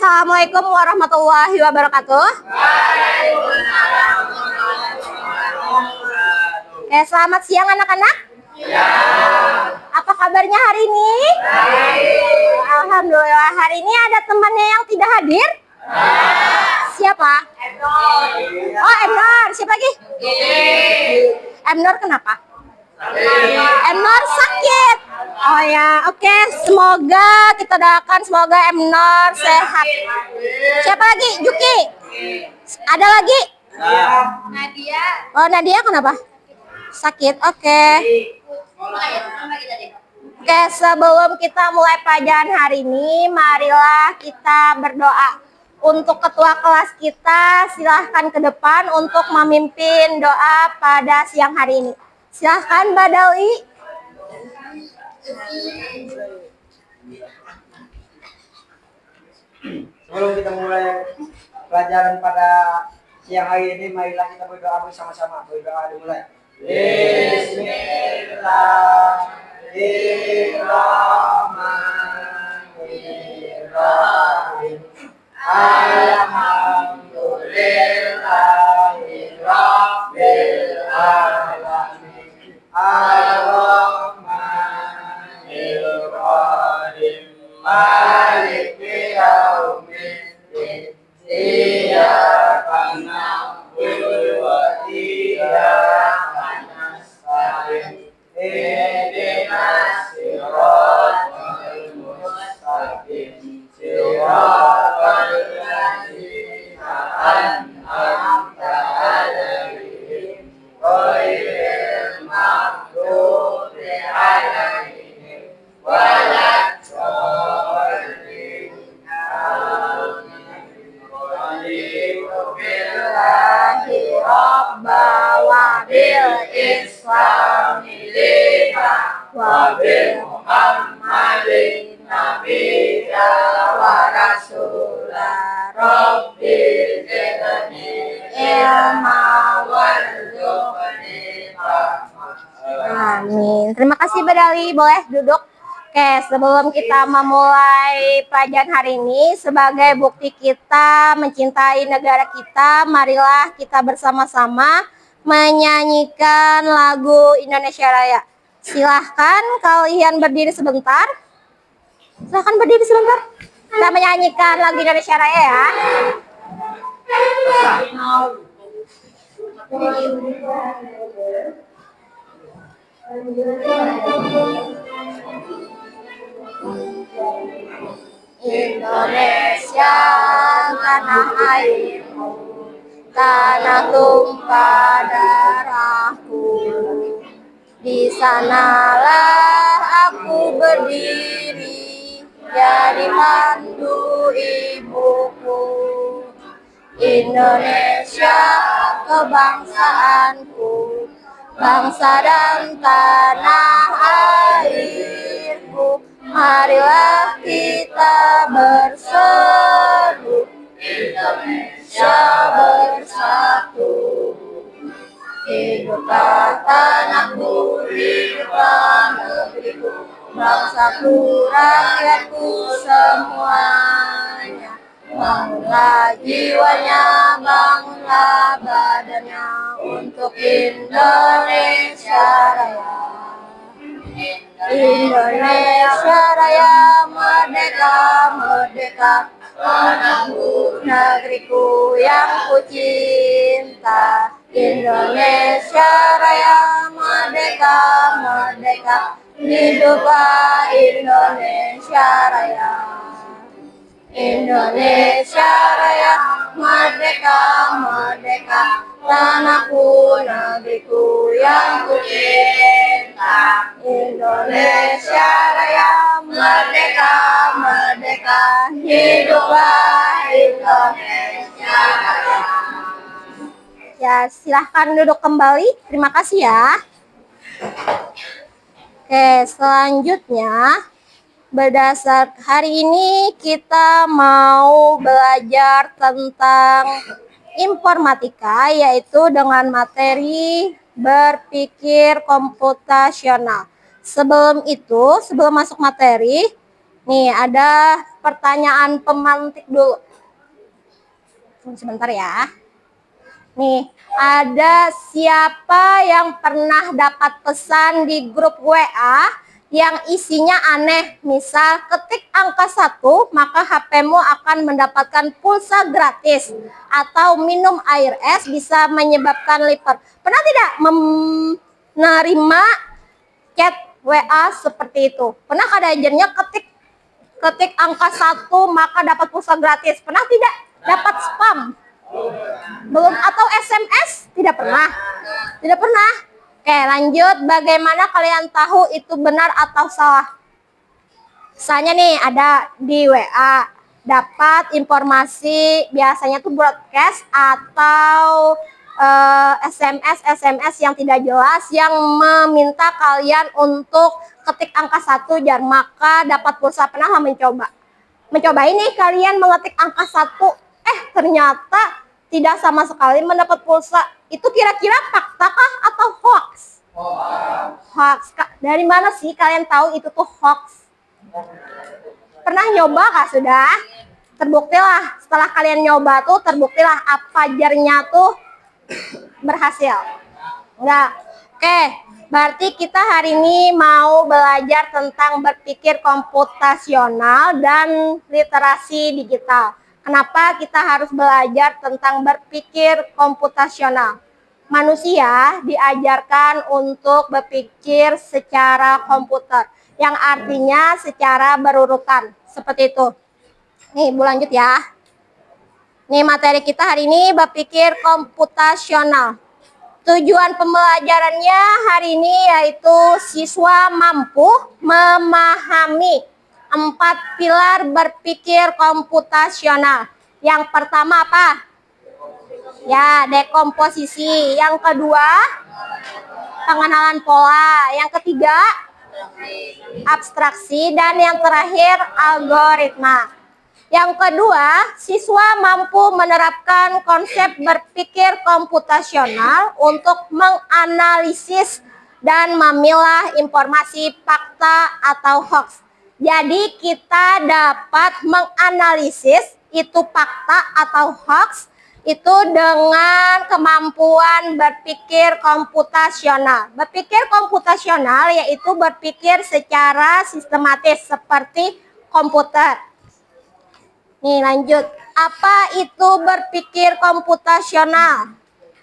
Assalamualaikum warahmatullahi wabarakatuh. Oke, selamat siang anak-anak. Ya. Apa kabarnya hari ini? Baik. Alhamdulillah. Hari ini ada temannya yang tidak hadir? Siapa? Emnor. Oh, Emnor. Siapa lagi? Emnor kenapa? Emnor sakit. Oh ya, oke. Semoga kita doakan semoga Emnor sehat. Siapa lagi? Juki. Ada lagi? Nadia. Oh, Nadia kenapa? Sakit. Oke. Oke, sebelum kita mulai pelajaran hari ini, marilah kita berdoa. Untuk ketua kelas kita, silahkan ke depan untuk memimpin doa pada siang hari ini. Silahkan Mbak Dali. Sebelum kita mulai pelajaran pada siang hari ini, marilah kita berdoa bersama-sama. Berdoa dimulai. Bismillahirrahmanirrahim. Alhamdulillahirabbil alamin. Ar-Rahmanir-Rahim. Maliki yaumiddin. Iyyaka na'budu wa iyyaka nasta'in. Ihdinas siratal mustaqim. Siratal ladzina an'amta 'alaihim ghairil maghdubi 'alaihim waladdallin. Billahi rabba wa bil islami dina wa bil muhammadin nabiyya wa rasula rabbi zidni ilma warzuqni rahmah. Amin. Terima kasih Mbak Dali. Boleh duduk. Oke, sebelum kita memulai pelajaran hari ini, sebagai bukti kita mencintai negara kita, marilah kita bersama-sama menyanyikan lagu Indonesia Raya. Silahkan kalian berdiri sebentar. Silahkan berdiri sebentar. Kita menyanyikan lagu Indonesia Raya ya. Indonesia tanah airku, tanah tumpah darahku. Di sanalah aku berdiri, jadi mandu ibuku. Indonesia kebangsaanku, bangsa dan tanah airku. Marilah kita berseru, Indonesia bersatu. Hiduplah tanahku, hiduplah negeriku, bangsaku, rakyatku semuanya. Bangunlah jiwanya, bangunlah badannya untuk Indonesia Raya. Indonesia Raya merdeka, merdeka, tanahku, negeriku yang ku cinta. Indonesia Raya merdeka, merdeka, hiduplah Indonesia Raya. Indonesia Raya merdeka, merdeka, tanahku, negeriku yang ku cinta. Indonesia Raya merdeka, merdeka, hiduplah Indonesia Raya. Ya, silahkan duduk kembali. Terima kasih ya. Oke, selanjutnya berdasar hari ini kita mau belajar tentang informatika, yaitu dengan materi berpikir komputasional. Sebelum itu, sebelum masuk materi, Nih, ada pertanyaan pemantik dulu. Sebentar ya. Nih, ada siapa yang pernah dapat pesan di grup WA yang isinya aneh? Misal, ketik angka 1, maka HP-mu akan mendapatkan pulsa gratis. Atau minum air es bisa menyebabkan liver. Pernah tidak menerima chat WA seperti itu? Pernah ada ajarnya ketik angka 1 maka dapat pulsa gratis. Pernah tidak? Dapat spam? Belum. Atau SMS? Tidak pernah. Tidak pernah. Oke, lanjut. Bagaimana kalian tahu itu benar atau salah? Misalnya nih ada di WA dapat informasi, biasanya tuh broadcast atau SMS yang tidak jelas yang meminta kalian untuk ketik angka 1 jar maka dapat pulsa. Pernah mencoba ini kalian mengetik angka 1, ternyata tidak sama sekali mendapat pulsa. Itu kira-kira fakta kah atau hoax? Hoax. Dari mana sih kalian tahu itu tuh hoax? Pernah nyoba kah sudah? Terbuktilah setelah kalian nyoba tuh terbuktilah apa jarnya tuh berhasil. Enggak. Oke, berarti kita hari ini mau belajar tentang berpikir komputasional dan literasi digital. Kenapa kita harus belajar tentang berpikir komputasional? Manusia diajarkan untuk berpikir secara komputer, yang artinya secara berurutan, seperti itu. Nih, Bu lanjut ya. Nih, materi kita hari ini berpikir komputasional. Tujuan pembelajarannya hari ini yaitu siswa mampu memahami 4 pilar berpikir komputasional. Yang pertama apa? Ya, dekomposisi. Yang kedua, pengenalan pola. Yang ketiga, abstraksi. Dan yang terakhir, algoritma. Yang kedua, siswa mampu menerapkan konsep berpikir komputasional untuk menganalisis dan memilah informasi fakta atau hoax. Jadi kita dapat menganalisis itu fakta atau hoax itu dengan kemampuan berpikir komputasional. Berpikir komputasional yaitu berpikir secara sistematis seperti komputer. Nih lanjut, apa itu berpikir komputasional?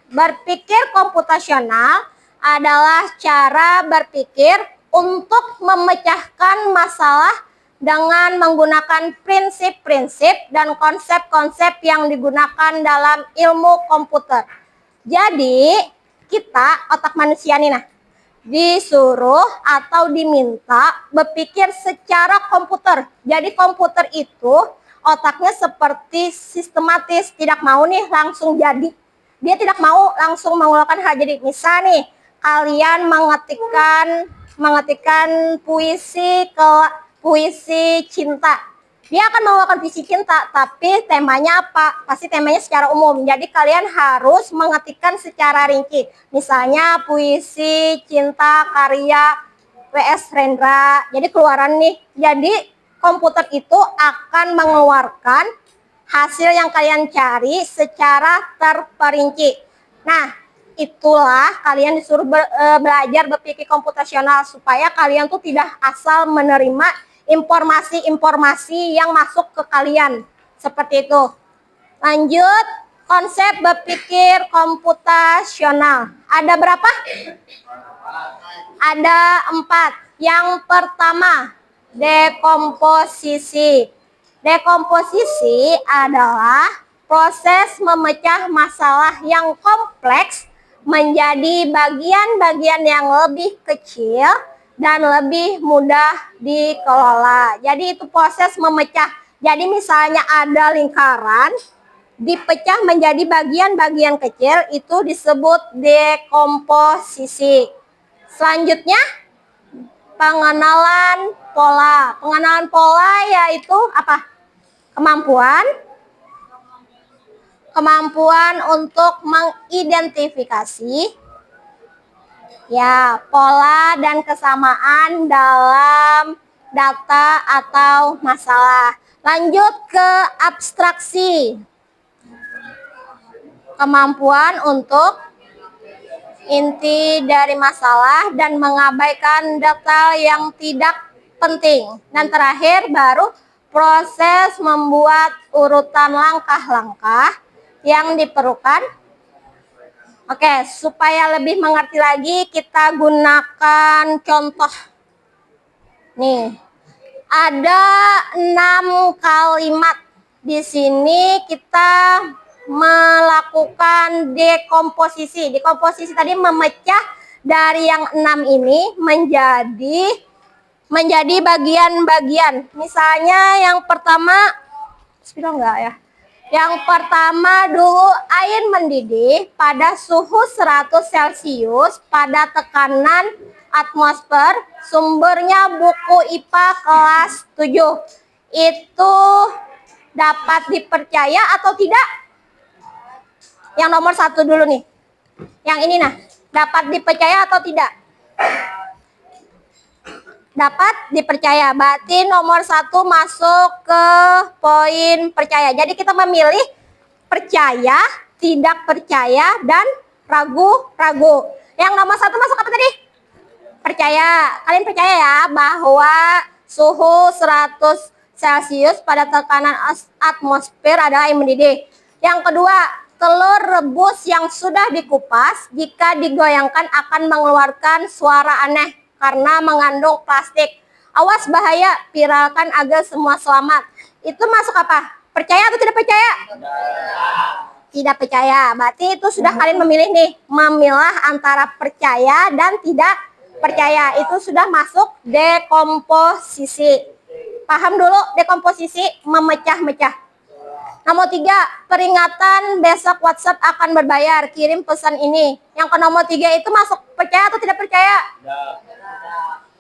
Berpikir komputasional adalah cara berpikir untuk memecahkan masalah dengan menggunakan prinsip-prinsip dan konsep-konsep yang digunakan dalam ilmu komputer. Jadi kita otak manusia nih disuruh atau diminta berpikir secara komputer. Jadi komputer itu otaknya seperti sistematis, tidak mau nih langsung jadi. Dia tidak mau langsung mengeluarkan hal jadi. Misal nih, kalian mengetikkan puisi cinta. Dia akan mengeluarkan puisi cinta, tapi temanya apa? Pasti temanya secara umum. Jadi kalian harus mengetikkan secara rinci. Misalnya puisi cinta karya W.S. Rendra. Jadi keluaran nih. Jadi komputer itu akan mengeluarkan hasil yang kalian cari secara terperinci. Nah, itulah kalian disuruh belajar berpikir komputasional supaya kalian tuh tidak asal menerima informasi-informasi yang masuk ke kalian. Seperti itu. Lanjut, konsep berpikir komputasional. Ada berapa? Ada 4. Yang pertama, dekomposisi. Dekomposisi adalah proses memecah masalah yang kompleks menjadi bagian-bagian yang lebih kecil dan lebih mudah dikelola. Jadi itu proses memecah. Jadi misalnya ada lingkaran, dipecah menjadi bagian-bagian kecil, itu disebut dekomposisi. Selanjutnya, pengenalan pola. Pengenalan pola yaitu apa? Kemampuan untuk mengidentifikasi ya pola dan kesamaan dalam data atau masalah. Lanjut ke abstraksi. Kemampuan untuk inti dari masalah dan mengabaikan data yang tidak penting. Dan terakhir baru proses membuat urutan langkah-langkah yang diperlukan. Oke, supaya lebih mengerti lagi kita gunakan contoh. Nih, ada 6 kalimat. Di sini kita melakukan dekomposisi. Dekomposisi tadi memecah dari yang 6 ini menjadi bagian-bagian. Misalnya yang pertama, enggak ya? Yang pertama dulu, air mendidih pada suhu 100 Celcius pada tekanan atmosfer. Sumbernya buku IPA kelas 7. Itu dapat dipercaya atau tidak? Yang nomor 1 dulu nih. Yang ini nah, dapat dipercaya atau tidak? Dapat dipercaya. Berarti nomor 1 masuk ke poin percaya. Jadi kita memilih percaya, tidak percaya, dan ragu-ragu. Yang nomor 1 masuk apa tadi? Percaya. Kalian percaya ya bahwa suhu 100 Celcius pada tekanan atmosfer adalah air mendidih. Yang kedua, telur rebus yang sudah dikupas jika digoyangkan akan mengeluarkan suara aneh karena mengandung plastik. Awas bahaya, viralkan agar semua selamat. Itu masuk apa? Percaya atau tidak percaya? Tidak percaya. Berarti itu sudah kalian memilih nih, memilah antara percaya dan tidak percaya. Itu sudah masuk dekomposisi. Paham dulu dekomposisi, memecah-mecah. Nomor 3, peringatan besok WhatsApp akan berbayar. Kirim pesan ini. Yang ke nomor 3 itu masuk percaya atau tidak percaya?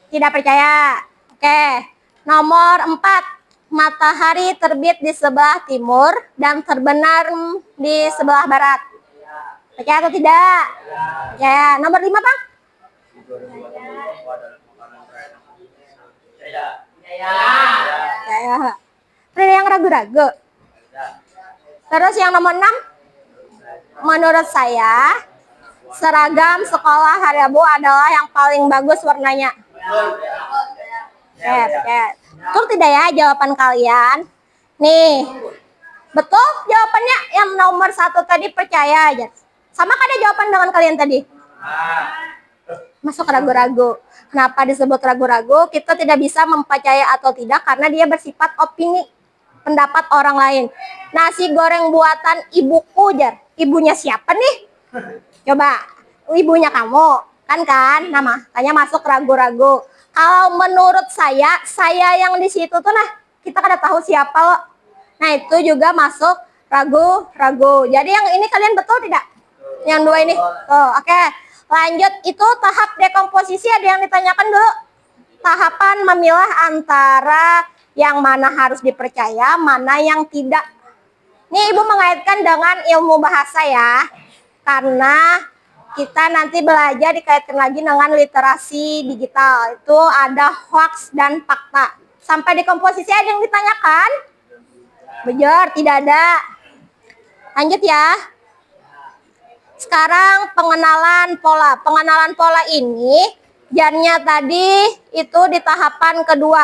Tidak percaya. Oke. Nomor 4, matahari terbit di sebelah timur dan terbenam di sebelah barat. Percaya atau tidak? Ya. Nomor 5, Bang? Ya. Ada yang ragu-ragu. Terus yang nomor 6, menurut saya seragam sekolah hari Rabu adalah yang paling bagus warnanya. Betul tidak ya jawaban kalian? Nih, betul jawabannya yang nomor 1 tadi percaya aja. Sama kan ada jawaban dengan kalian tadi? Masuk ragu-ragu. Kenapa disebut ragu-ragu? Kita tidak bisa mempercaya atau tidak karena dia bersifat opini, pendapat orang lain. Nasi goreng buatan ibuku, Jar. Ibunya siapa nih? Coba, ibunya kamu. Kan? Nah, makanya masuk ragu-ragu. Kalau menurut saya yang di situ tuh nah, kita kada tahu siapa loh. Nah, itu juga masuk ragu-ragu. Jadi yang ini kalian betul tidak? Yang 2 ini. Tuh, oke. Lanjut, itu tahap dekomposisi ada yang ditanyakan dulu. Tahapan memilah antara yang mana harus dipercaya, mana yang tidak. Ini Ibu mengaitkan dengan ilmu bahasa ya. Karena kita nanti belajar dikaitkan lagi dengan literasi digital. Itu ada hoax dan fakta. Sampai dekomposisi ada yang ditanyakan? Bejar, tidak ada. Lanjut ya. Sekarang pengenalan pola. Pengenalan pola ini jarnya tadi itu di tahapan kedua.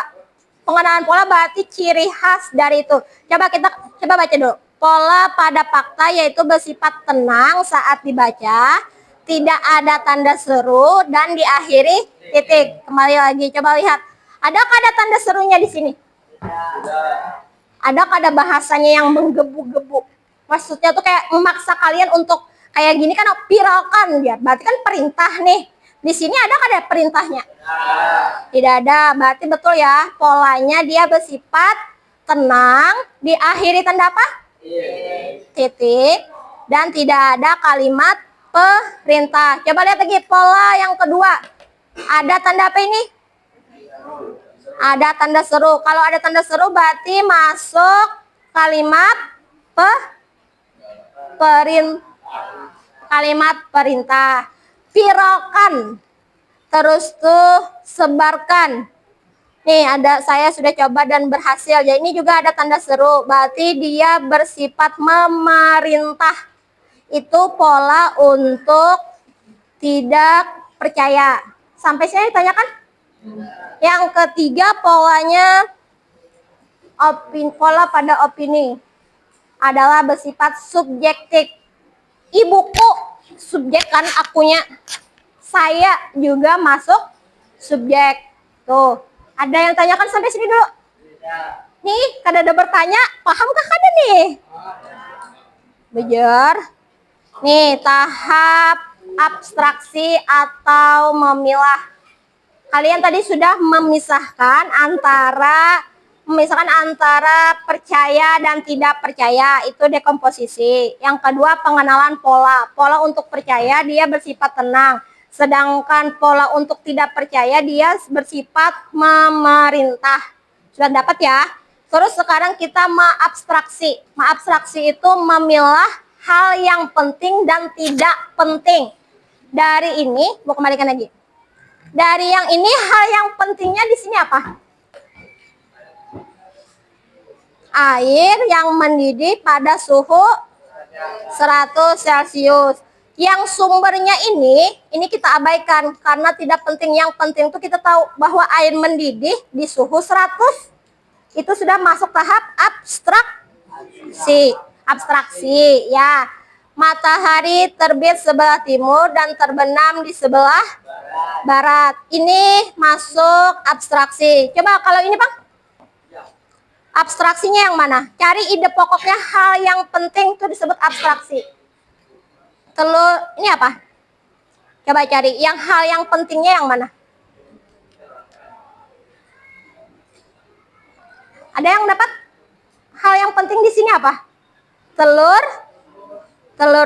Pengenalan pola berarti ciri khas dari itu. Coba baca dulu. Pola pada fakta yaitu bersifat tenang saat dibaca, tidak ada tanda seru dan diakhiri titik. Kembali lagi, coba lihat. Adakah ada tanda serunya di sini? Adakah ada bahasanya yang menggebu-gebu? Maksudnya tuh kayak memaksa kalian untuk kayak gini kan, viralkan dia. Berarti kan perintah nih. Di sini ada perintahnya? Tidak ada. Berarti betul ya, polanya dia bersifat tenang, diakhiri tanda apa? Titik. Dan tidak ada kalimat perintah. Coba lihat lagi pola yang kedua. Ada tanda apa ini? Ada tanda seru. Kalau ada tanda seru berarti masuk kalimat perintah. Viralkan. Terus tuh sebarkan. Nih, saya sudah coba dan berhasil. Jadi ini juga ada tanda seru, berarti dia bersifat memerintah. Itu pola untuk tidak percaya. Sampai sini ditanyakan? Yang ketiga polanya pola pada opini adalah bersifat subjektif. Ibuku subjek kan, akunya. Saya juga masuk subjek. Tuh, ada yang tanyakan sampai sini dulu? Nih, kada ada bertanya, pahamkah kada nih? Bejar. Nih, tahap abstraksi atau memilah. Kalian tadi sudah memisahkan antara percaya dan tidak percaya, itu dekomposisi. Yang kedua, pengenalan pola. Pola untuk percaya dia bersifat tenang, sedangkan pola untuk tidak percaya dia bersifat memerintah. Sudah dapat ya? Terus sekarang kita mengabstraksi. Mengabstraksi itu memilah hal yang penting dan tidak penting. Dari ini, mau kembalikan lagi. Dari yang ini, hal yang pentingnya di sini apa? Air yang mendidih pada suhu 100 Celcius. Yang sumbernya ini kita abaikan karena tidak penting. Yang penting itu kita tahu bahwa air mendidih di suhu 100. Itu sudah masuk tahap abstraksi ya. Matahari terbit sebelah timur dan terbenam di sebelah barat. Ini masuk abstraksi. Coba kalau ini, Bang. Abstraksinya yang mana? Cari ide pokoknya, hal yang penting itu disebut abstraksi. Telur, ini apa? Coba cari yang hal yang pentingnya yang mana? Ada yang dapat? Hal yang penting di sini apa? Telur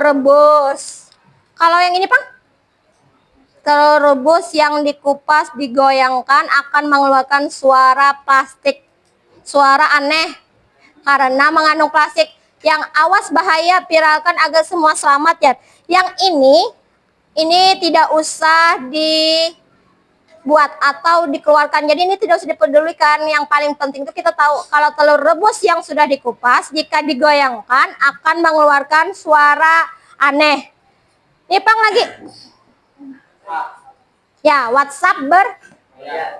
rebus. Kalau yang ini, Pak? Telur rebus yang dikupas, digoyangkan akan mengeluarkan suara plastik. Suara aneh karena mengandung plastik. Yang awas bahaya, viralkan agar semua selamat ya. Yang ini tidak usah dibuat atau dikeluarkan. Jadi ini tidak usah dipedulikan. Yang paling penting itu kita tahu kalau telur rebus yang sudah dikupas jika digoyangkan akan mengeluarkan suara aneh. Ini Pang lagi. Ya, WhatsApp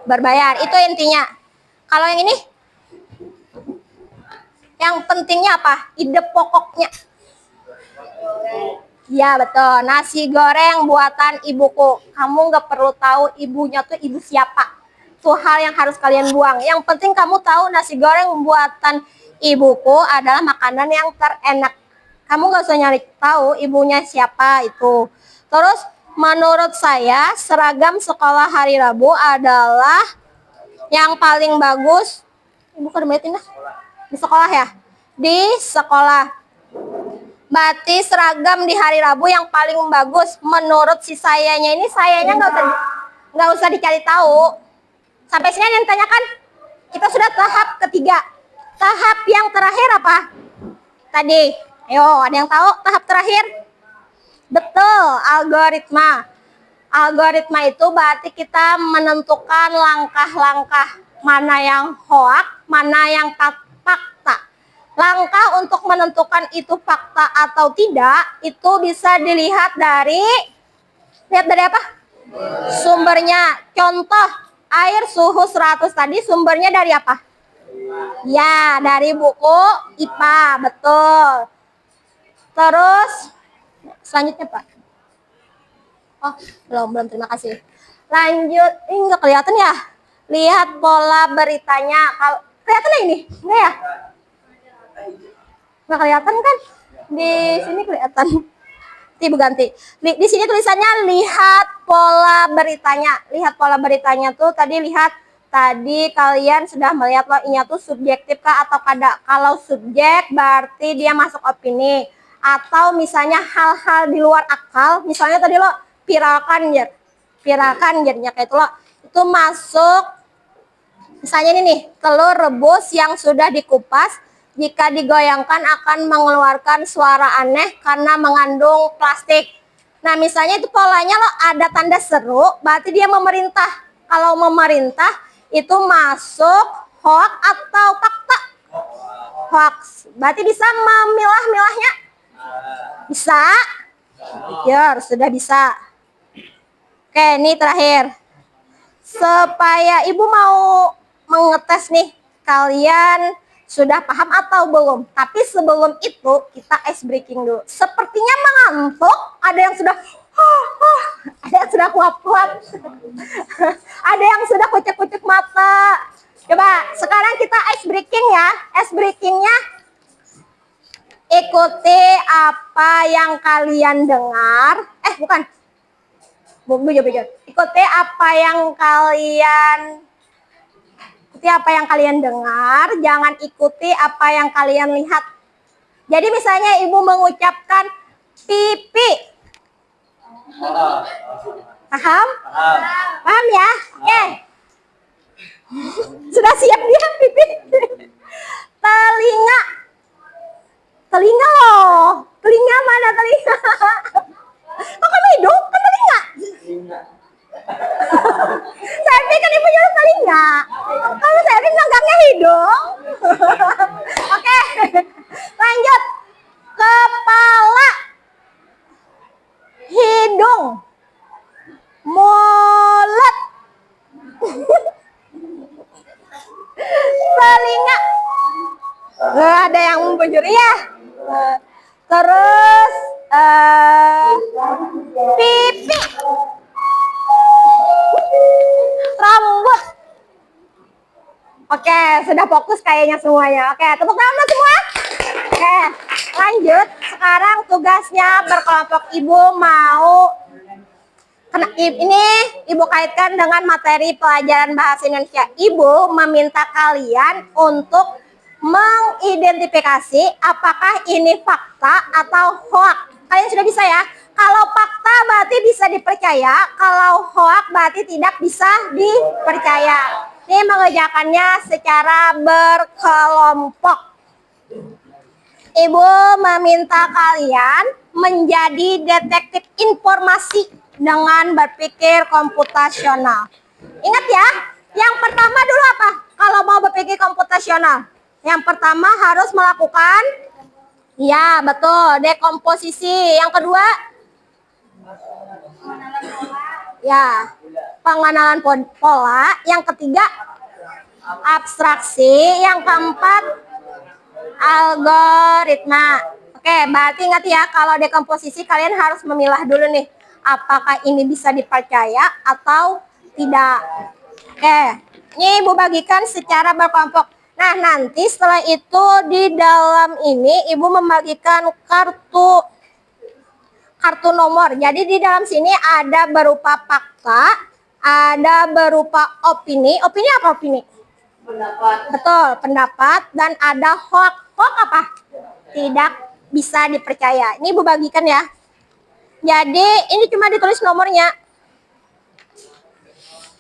berbayar. Itu intinya. Kalau yang ini, yang pentingnya apa? Ide pokoknya. Ya betul, nasi goreng buatan ibuku. Kamu nggak perlu tahu ibunya tuh ibu siapa. Itu hal yang harus kalian buang. Yang penting kamu tahu nasi goreng buatan ibuku adalah makanan yang terenak. Kamu nggak usah nyari tahu ibunya siapa itu. Terus menurut saya seragam sekolah hari Rabu adalah yang paling bagus. Ibu kan melihatin dah. Di sekolah ya? Di sekolah. Berarti seragam di hari Rabu yang paling bagus menurut si sayanya ini, sayanya nggak usah dicari tahu. Sampai sini yang ditanyakan, kita sudah tahap ketiga. Tahap yang terakhir apa? Tadi, ayo ada yang tahu tahap terakhir? Betul, algoritma. Algoritma itu berarti kita menentukan langkah-langkah mana yang hoak, mana yang fakta. Langkah untuk menentukan itu fakta atau tidak, itu bisa dilihat dari, apa? Sumbernya. Contoh, air suhu 100 tadi sumbernya dari apa? Ya, dari buku IPA, betul. Terus, selanjutnya Pak. Oh, belum, terima kasih. Lanjut, ini nggak kelihatan ya? Lihat pola beritanya. Kalau kelihatan ini? Enggak ya? Nggak kelihatan kan? Di sini kelihatan. Ibu ganti. Di sini tulisannya lihat pola beritanya. Lihat pola beritanya tuh tadi tadi kalian sudah melihat loh, ini tuh subjektif kah atau kada. Kalau subjek berarti dia masuk opini. Atau misalnya hal-hal di luar akal. Misalnya tadi lo viralkan jadinya kayak itu lo. Itu masuk. Misalnya ini nih, telur rebus yang sudah dikupas jika digoyangkan akan mengeluarkan suara aneh karena mengandung plastik. Nah, misalnya itu polanya lo ada tanda seru, berarti dia memerintah. Kalau memerintah, itu masuk hoax atau fakta? Hoax. Berarti bisa memilah-milahnya? Bisa? Ya, sudah bisa. Oke, ini terakhir. Supaya Ibu mau mengetes nih, kalian sudah paham atau belum? Tapi sebelum itu, kita ice breaking dulu. Sepertinya mengantuk, ada yang sudah ada yang sudah kuap-kuap. Ada yang sudah kucek-kucek mata. Coba, sekarang kita ice breaking ya. Ice breakingnya, ikuti apa yang kalian dengar. Bukan. Bujur. Ikuti apa yang kalian dengar, jangan ikuti apa yang kalian lihat. Jadi misalnya Ibu mengucapkan pipi. Paham? Paham ya? Oke. Sudah siap dia pipi? Telinga. Telinga loh. Telinga mana telinga? Kok kamu hidung? Kan telinga. Saya pikir Ibu nyuruh telinga. Kalau saya megangnya hidung. Oke. Lanjut. Kepala. Hidung. Mulut. Telinga. Ada yang mencuri ya. Terus pipi. Rambut. Oke, sudah fokus kayaknya semuanya. Oke, tepuk tangan semua. Oke, lanjut. Sekarang tugasnya berkelompok. Ibu mau ini Ibu kaitkan dengan materi pelajaran bahasa Indonesia. Ibu meminta kalian untuk mengidentifikasi apakah ini fakta atau hoax. Kalian sudah bisa ya? Kalau fakta berarti bisa dipercaya, kalau hoax berarti tidak bisa dipercaya. Ini mengerjakannya secara berkelompok. Ibu meminta kalian menjadi detektif informasi dengan berpikir komputasional. Ingat ya, yang pertama dulu apa? Kalau mau berpikir komputasional, yang pertama harus melakukan, ya betul, dekomposisi. Yang kedua, ya, pengenalan pola. Yang ketiga, abstraksi. Yang keempat, algoritma. Oke, berarti ingat ya, kalau dekomposisi kalian harus memilah dulu nih, apakah ini bisa dipercaya atau tidak. Oke, ini Ibu bagikan secara berkelompok. Nah, nanti setelah itu di dalam ini Ibu membagikan kartu nomor. Jadi di dalam sini ada berupa fakta, ada berupa opini. Opini apa opini? Pendapat. Betul, pendapat. Dan ada hoax. Hoax apa? Tidak bisa dipercaya. Ini Ibu bagikan ya. Jadi ini cuma ditulis nomornya.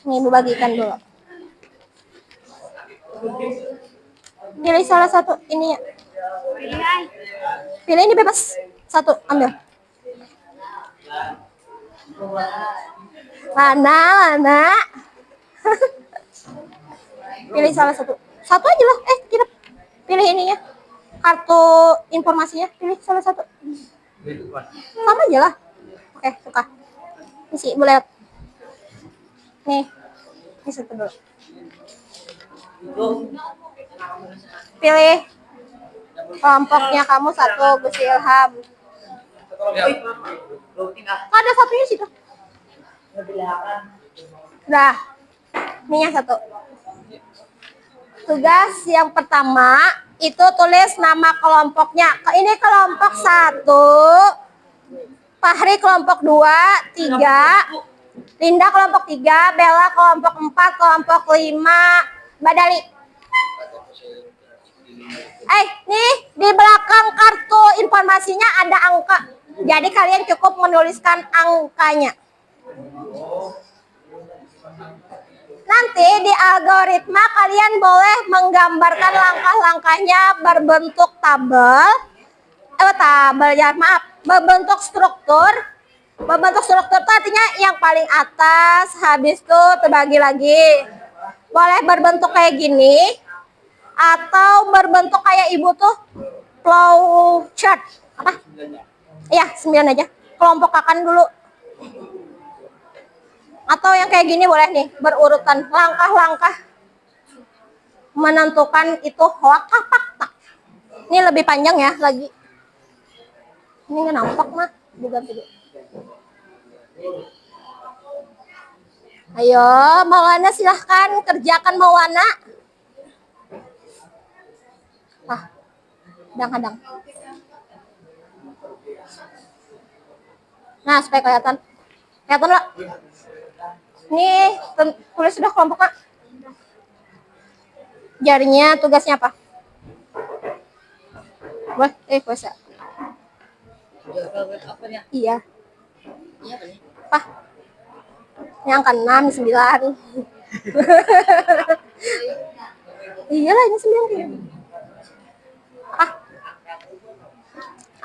Ini Ibu bagikan dulu. Pilih salah satu ininya. Pilih ini bebas. Satu, ambil. Lana. Pilih salah satu. Satu aja lah. Kita pilih ininya. Kartu informasinya. Pilih salah satu. Sama aja lah. Oke, suka. Ini sih, boleh lihat. Nih. Ini satu dulu. Pilih kelompoknya kamu satu, Gus Ilham. Ada satunya situ. Udah. Ininya satu. Tugas yang pertama itu tulis nama kelompoknya. Ini kelompok 1, Fahri kelompok 2, 3, Linda kelompok 3, Bella kelompok 4, kelompok 5, Badali. Nih di belakang kartu informasinya ada angka. Jadi kalian cukup menuliskan angkanya. Nanti di algoritma kalian boleh menggambarkan langkah-langkahnya berbentuk tabel. Berbentuk struktur. Berbentuk struktur itu artinya yang paling atas, habis itu terbagi lagi. Boleh berbentuk kayak gini atau berbentuk kayak ibu tuh flow chart apa? Iya, 9 aja. Kelompokkan dulu. Atau yang kayak gini boleh nih, berurutan langkah-langkah menentukan itu hoak kah fakta. Ini lebih panjang ya lagi. Ini nggak nampak mah, diganti dulu. Ayo, Maulana silahkan kerjakan Maulana. Kadang-kadang. Nah, supaya kelihatan. Kelihatan nggak? Nih, tulis sudah kelompoknya. Jarinya tugasnya apa? Wah, puasa. Iya. Apa? Yang ke 6, 9. Iyalah ini 9.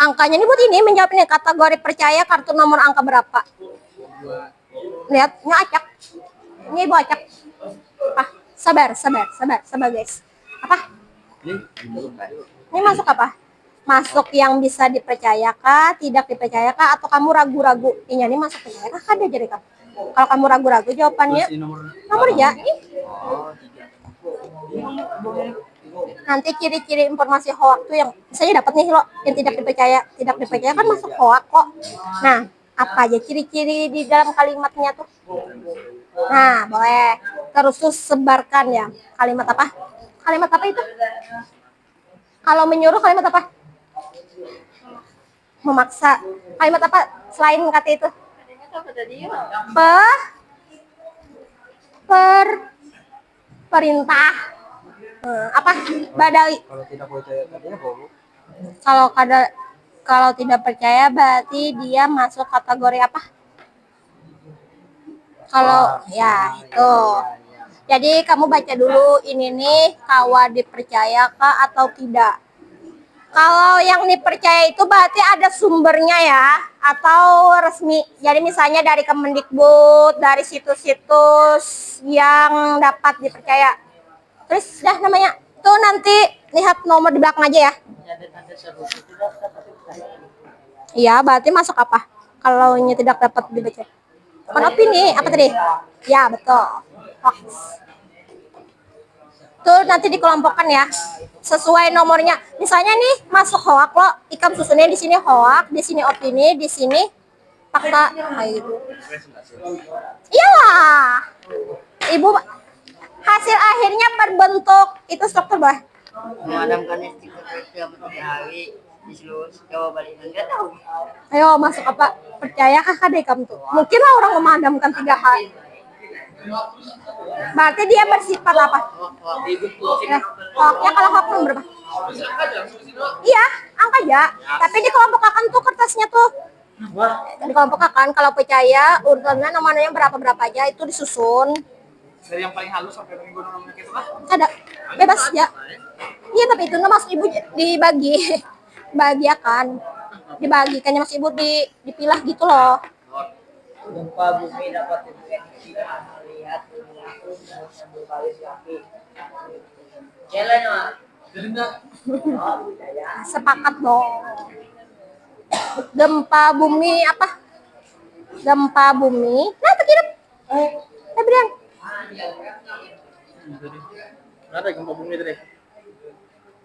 Angkanya ini buat ini menjawab ini kategori percaya kartu nomor angka berapa? Lihat, ini acak. Ini ibu acak. Sabar guys. Apa? Ini masuk apa? Masuk yang bisa dipercayakah, tidak dipercayakah, atau kamu ragu-ragu? Ini masuk percayakah? Ada jadi kamu. Kalau kamu ragu-ragu jawabannya nomor ya. Nanti ciri-ciri informasi hoax tuh yang saya dapat nih lo, yang tidak dipercaya kan masuk hoax kok. Nah, apa aja ciri-ciri di dalam kalimatnya tuh? Nah, boleh. Terus tuh sebarkan ya. Kalimat apa? Kalimat apa itu? Kalau menyuruh kalimat apa? Memaksa. Kalimat apa selain kata itu? Perintah. Apa? Badai. Kalau tidak percaya tadinya bohong. Kalau tidak percaya berarti dia masuk kategori apa? Kalau ya itu. Jadi kamu baca dulu ini nih, kawa dipercayakah atau tidak. Kalau yang dipercaya itu berarti ada sumbernya ya, atau resmi. Jadi misalnya dari Kemendikbud, dari situs-situs yang dapat dipercaya. Terus dah namanya. Tuh nanti lihat nomor di belakang aja ya. Iya, berarti masuk apa? Kalau ini tidak dapat dibaca. Bukan opini, apa tadi? Ya, betul. Hoax. Tuh nanti dikelompokkan ya. Sesuai nomornya. Misalnya nih masuk hoax lo, ikam susunnya di sini hoax, di sini opini, di sini fakta. Iyalah. Ibu hasil akhirnya berbentuk itu struktur bah. Memadamkan listrik selama 3 hari di seluruh Jawa Bali. Enggak tahu. Ayo masuk apa? Percayakah kadek kamu tuh? Mungkin lah orang memadamkan 3 hari. Berarti dia bersifat apa? Hoaxnya kalau hoax nomor berapa? Iya, angka aja. Tapi dikelompokkan tuh kertasnya tuh. Dikelompokkan kalau percaya urutannya nomornya berapa aja itu disusun. Dari yang paling halus sampai paling gunung nomornya gitu kah? Ada bebas ya. Iya tapi itu mas ibu dibagi, bagiakan, dibagikannya mas ibu dipilah gitu loh. Gempa bumi dapat diprediksi melihat berbalis kaki. Jalan ya. Sepakat dong. Gempa bumi apa? Gempa bumi. Nah terkirim. Brian. Ada gempa bumi tadi.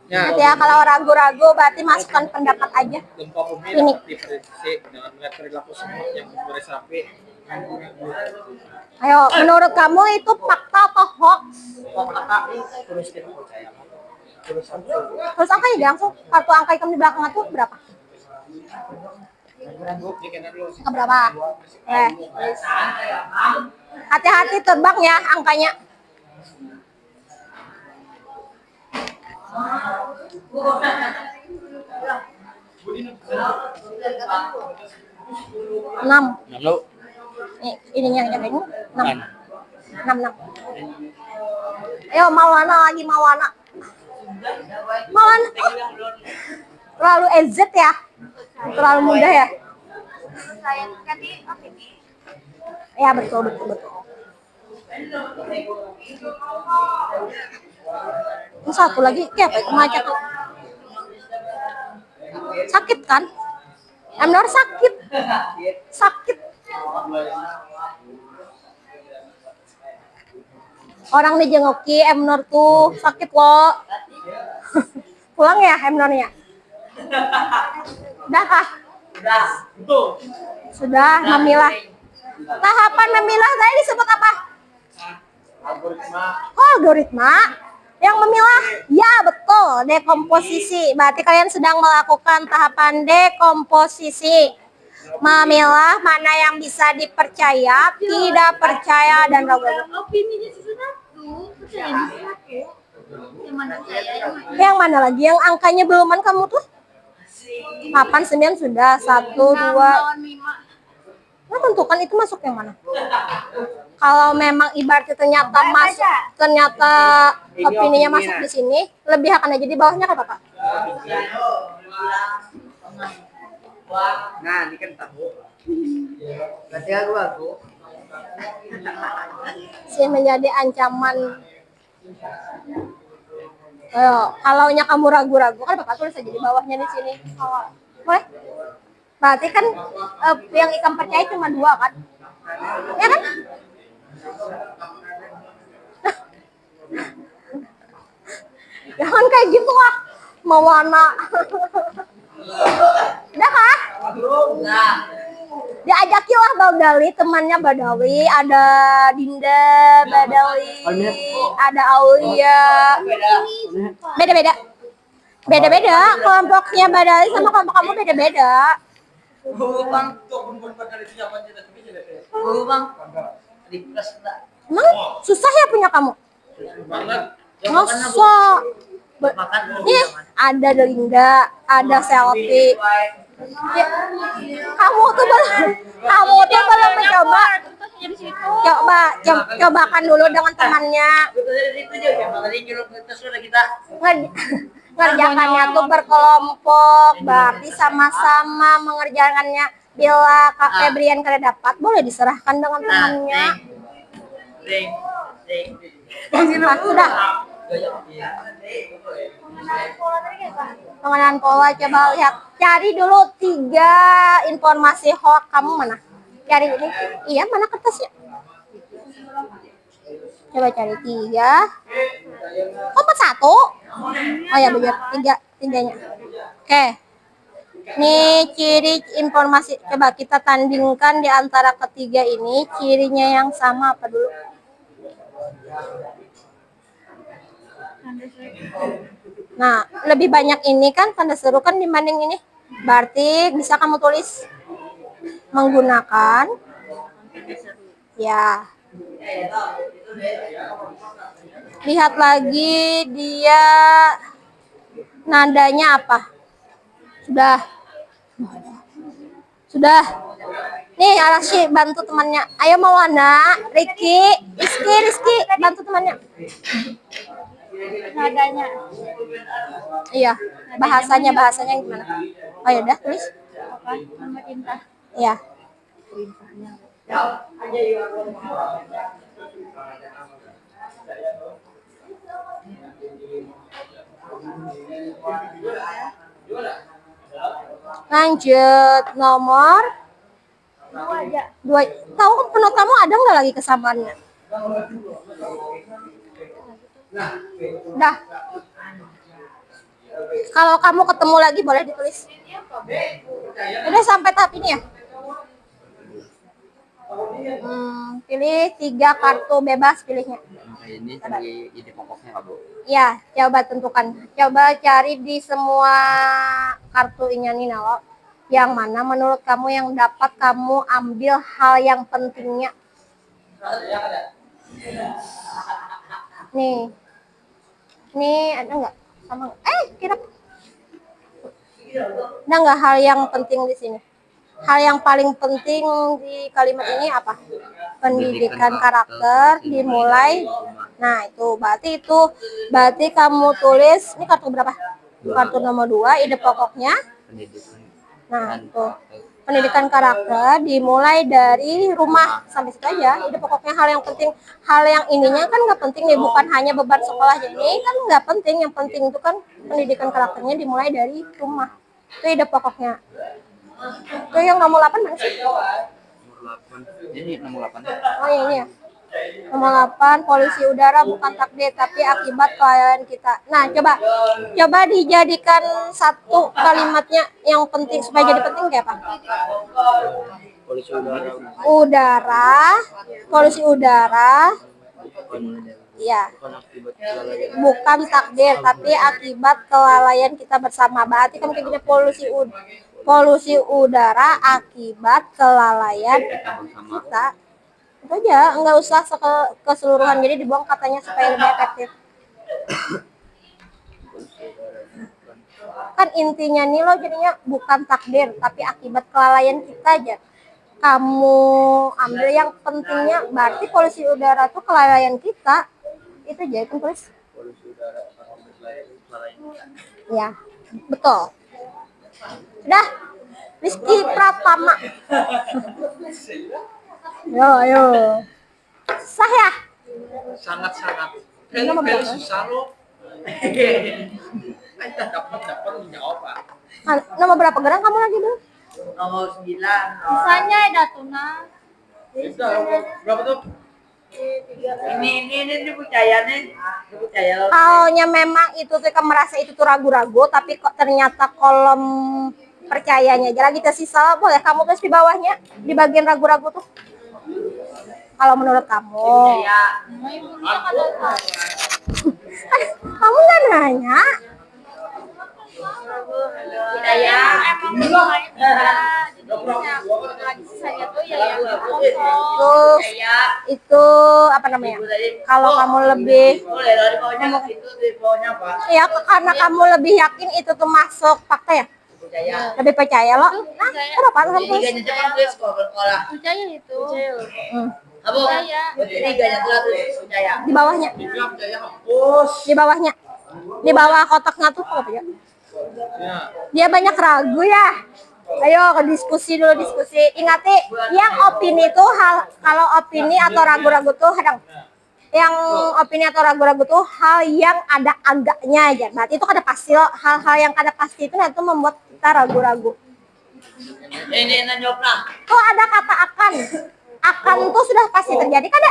Nanti ya kalau ragu-ragu berarti masukkan pendapat aja. Gempa bumi Ini. dapat diprediksi dengan melihat perilaku semut yang berbaris api. Ayo, menurut kamu itu fakta atau hoax? Tulis tidak percaya. Terus angka ya langsung kartu angka hitam di belakang itu berapa? Angka berapa? Tulis. Hati-hati terbang ya angkanya. Enam. Ininya yang ini 6. Ayo Maulana lagi Maulana. Terlalu EZ ya? Terlalu mudah ya? Ya betul. Ini satu lagi, kayak apa? Macet tuh. Sakit kan? Emnor sakit. Sakit. Orang dijenguki Emnor tuh sakit loh. Pulang ya Emnornya? Udah kah? Sudah memilah. Tahapan memilah tadi disebut apa? Algoritma. Yang memilah? Ya betul, dekomposisi. Berarti kalian sedang melakukan tahapan dekomposisi. Memilah mana yang bisa dipercaya, tidak percaya, dan ragu-ragu. Opininya satu, percaya di satu. Yang mana saya, Yang mana lagi? Yang angkanya beluman kamu tuh? 8, 9 sudah. 1, 2. Nah, tentukan itu masuk yang mana? Kalau memang ibaratnya ternyata masuk, ternyata opininya masuk di sini, lebih akan aja di bawahnya kan Bapak? Nah, ini kan tahu. Berarti aku. Sih menjadi ancaman. Ayo, kalaunya kamu ragu-ragu kan Bapak tulis aja di bawahnya di sini. Boleh? Berarti kan yang ikan percaya cuma 2 kan? Ya kan? Jangan kayak gitu lah. Mawana. Udah kah? Diajakilah Badawi, temannya Badawi, ada Dinda, Badawi, ada Aulia. Beda-beda. Beda-beda. Kelompoknya Badawi sama kelompok kamu beda-beda. Emang susah ya punya kamu? Masa? Nih, ada Linda, ada Selfie. Ya, kamu tuh belum mencoba. Cobakan dulu dengan temannya. Ngerjakannya tuh berkelompok, berarti sama-sama mengerjakannya. Bila Kak Febrian kalian dapat, boleh diserahkan dengan temannya. Nah, sudah. Pengenalan pola, coba lihat. Cari dulu 3 informasi hoax kamu mana? Cari ini. Iya, mana kertasnya? Coba cari 3. Oh, 1. Oh ya, benar. 3-nya. Oke. Nih ciri informasi. Coba kita tandingkan di antara ketiga ini. Cirinya yang sama apa dulu? Nah, lebih banyak ini kan tanda seru kan dibanding ini. Berarti bisa kamu tulis menggunakan ya. Lihat lagi dia nadanya apa? Sudah. Nih, Arashi bantu temannya. Ayo Mawana, Rizky bantu temannya. nadanya. Iya, bahasanya gimana? Oh ya udah tulis. Apa? Nama cinta. Iya. Lanjut nomor 2. Tahu penutamu ada nggak lagi kesamaannya? Udah. Kalau kamu ketemu lagi boleh ditulis. Udah sampai tahap ini ya? Pilih 3 kartu bebas pilihnya. Ini dari ide pokoknya Kak, Bu. Ya, coba tentukan. Coba cari di semua kartu ini nih, Nalo. Yang mana menurut kamu yang dapat kamu ambil hal yang pentingnya? Nih. Nih, ada nggak? Sama nggak? Kira. Ada nggak hal yang penting di sini? Hal yang paling penting di kalimat ini apa? Pendidikan karakter dimulai. Nah, berarti kamu tulis, ini kartu berapa? Kartu nomor 2, ide pokoknya. Pendidikan. Nah, tuh. Pendidikan karakter dimulai dari rumah, sampai situ aja. Itu pokoknya hal yang penting. Hal yang ininya kan nggak penting nih, bukan hanya beban sekolah ini kan nggak penting. Yang penting itu kan pendidikan karakternya dimulai dari rumah. Itu ide pokoknya. Itu yang nomor 8 mana sih? Ini nomor 8. Oh ini ya. Nomor 8, polusi udara bukan takdir tapi akibat kelalaian kita. Nah, coba dijadikan satu kalimatnya yang penting supaya jadi penting kayak apa? Polusi udara. Polusi udara. Iya. Bukan akibat kelalaian. Bukan takdir tapi akibat kelalaian kita bersama. Berarti kan kayak gini, polusi udara akibat kelalaian kita. Itu aja, nggak usah keseluruhan, jadi dibuang katanya supaya lebih efektif. Kan intinya nih lo jadinya bukan takdir tapi akibat kelalaian kita aja. Kamu ambil yang pentingnya, berarti polusi udara tuh kelalaian kita. Itu aja kan tulis. Polusi udara akibat kelalaian kita. Ya, betul. Udah, Rizky Pratama. Ayo. Sah ya? Sangat-sangat. Nomor Very berapa? susah lo. Kita dapat menjawab Pak. Nomor berapa gerang kamu lagi dulu? Nomor 9. Misalnya Datuna. Sudah, berapa tuh? Ini dipercaya nih. Dipercaya lo. Kalau memang itu tuh kamu merasa itu tuh ragu-ragu, tapi kok ternyata kolom percayanya aja lagi tersisa, boleh kamu tulis di bawahnya di bagian ragu-ragu tuh. Kalau menurut kamu, kamu nggak nanya. Ya, emang lumayan juga. Jadi lagi sisanya tuh ya yang kosong. Terus itu apa namanya? Kalau kamu lebih, ya karena kamu lebih yakin itu tuh masuk fakta ya, lebih percaya lo. Nah, kenapa kamu tulis? Percaya itu. Di bawahnya, di bawahnya, di bawah kotaknya tuh apa ya? Dia banyak ragu ya. Ayo diskusi dulu, diskusi. Ingat nih, yang opini tuh kalau opini atau ragu-ragu tuh yang opini atau ragu-ragu tuh hal yang ada agaknya aja. Berarti itu ada pasti loh. Hal-hal yang ada pasti itu nanti membuat kita ragu-ragu. Tuh ada kata akan. Akan tuh sudah pasti terjadi kan?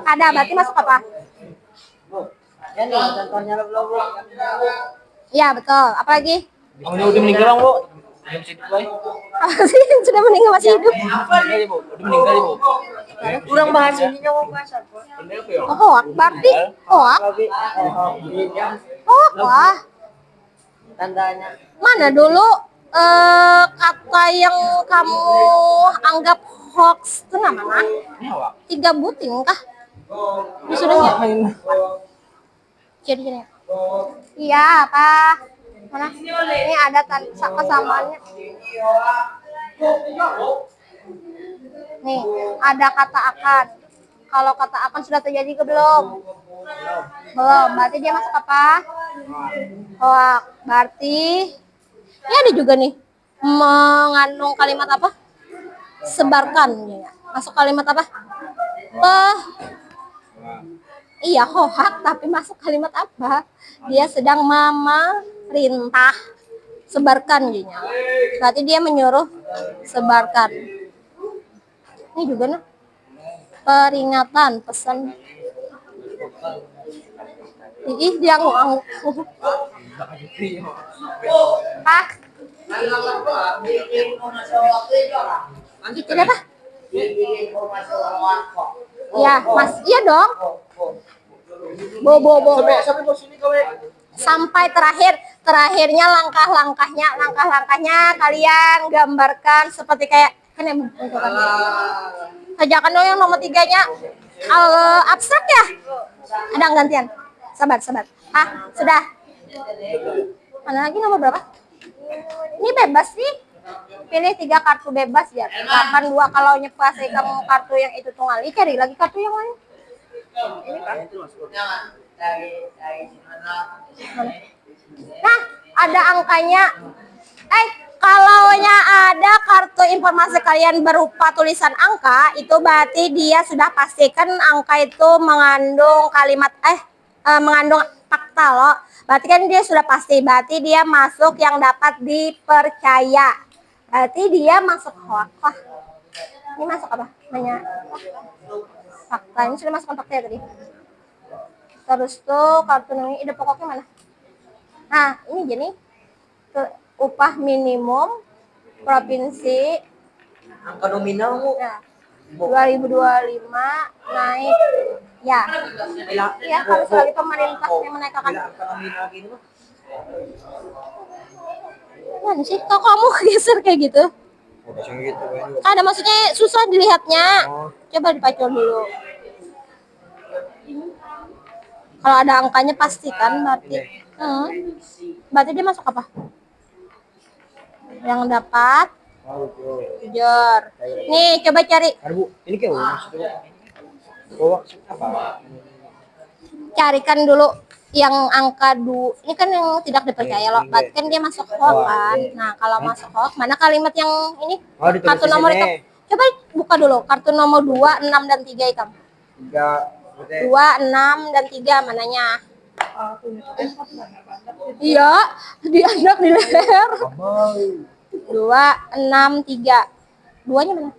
Ada. Berarti masuk apa? Ini contohnya lo. Iya betul. Apalagi? Kamu udah meninggal Bu? Apa sih yang sudah meninggal masih hidup? Udah meninggal Bu. Kurang bahas ini nyawa bahasa. Oh, hoak. Berarti hoak. Hoak lah. Tandanya. Mana dulu kata yang kamu anggap hoax itu namanya? 3 buting kah? Disudahnya. Jadi gini. Iya, apa? Mana? Ini ada kesamaannya. Nih, ada kata akan. Kalau kata akan sudah terjadi ke belum? Belum. Berarti dia masuk apa? Hoax. Berarti ini ada juga nih mengandung kalimat apa? Sebarkan. Masuk kalimat apa? Iya, hoax, tapi masuk kalimat apa? Dia sedang memerintah sebarkan gitu. Berarti dia menyuruh sebarkan. Ini juga nah. Peringatan, pesan. Ih, dia ngomong. Ah. Ini apa? Iya, Mas. Iya dong. Sampai terakhirnya langkahnya kalian gambarkan seperti kayak kan yang kerjakan dong yang nomor 3-nya abstrak ya. Ada gantian. Sabar. Sudah. Mana lagi nomor berapa? Ini bebas sih. Pilih 3 kartu bebas ya. 82 kalau nyepasai kamu kartu yang itu tunggali, cari lagi kartu yang lain. Ini kan. Nah, ada angkanya. Kalau ada kartu waktu informasi kalian berupa tulisan angka, itu berarti dia sudah pastikan angka itu mengandung kalimat mengandung fakta loh. Berarti kan dia sudah pasti, berarti dia masuk yang dapat dipercaya. Berarti dia masuk hoax. Wah, ini masuk apa? Namanya fakta. Ini sudah masuk fakta ya tadi. Terus tuh kartu ini ide pokoknya mana? Nah, ini jadi upah minimum provinsi Angka nominal Bu. ya, 2025 naik ya. Ya, kalau sekali pemerintah yang menaikkan. Angka nominal gini mah. Mana sih? Kok kamu geser kayak gitu? Ada maksudnya susah dilihatnya. Coba dipacul dulu. Kalau ada angkanya pastikan berarti. Berarti dia masuk apa? Yang dapat jujur. Nih, coba cari. Bu, ini kayak maksudnya hoax apa? Carikan dulu yang angka ini kan yang tidak dipercaya loh. Berarti kan dia masuk hoax kan. Nah, kalau masuk hoax, mana kalimat yang ini? Ditulis Kartu di nomor sini. itu. Coba buka dulu kartu nomor 2, 6 dan 3 Ikam. 2, 6 dan 3 mananya? Iya, dianak di leher. 2, 6, 3. Duanya mana?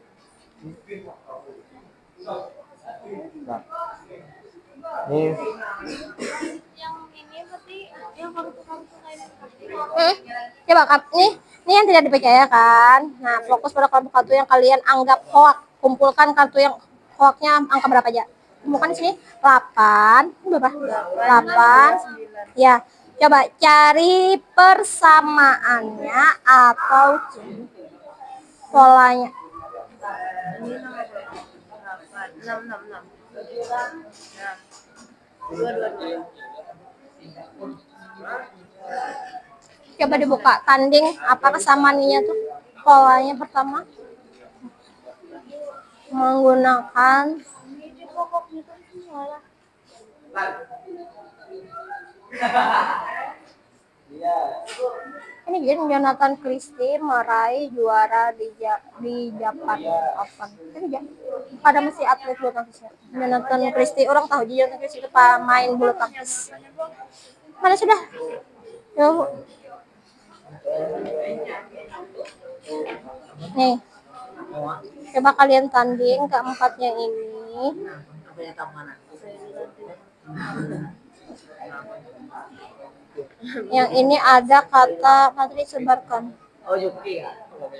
Nih, Yang ini berarti yang kartu-kartu Coba ini yang tidak dipercaya kan. Nah, fokus pada kelompok kartu yang kalian anggap hoax. Kumpulkan kartu yang hoaxnya angka berapa aja? Kumpulkan di sini 8. Ini berapa? 8. Ya, coba cari persamaannya atau polanya. 6. Coba dibuka tanding apa kesamaannya tuh. Polanya pertama menggunakan ini dia Jonathan Christie meraih juara di Japan Open. Ini dia. Pada masih atlet bulu tangkisnya. Jonathan Christie, orang tahu Jonathan Christie itu pemain bulu tangkis. Mana sudah? Yo. Nih. Coba kalian tanding keempatnya ini. Yang ini ada kata nanti disebarkan.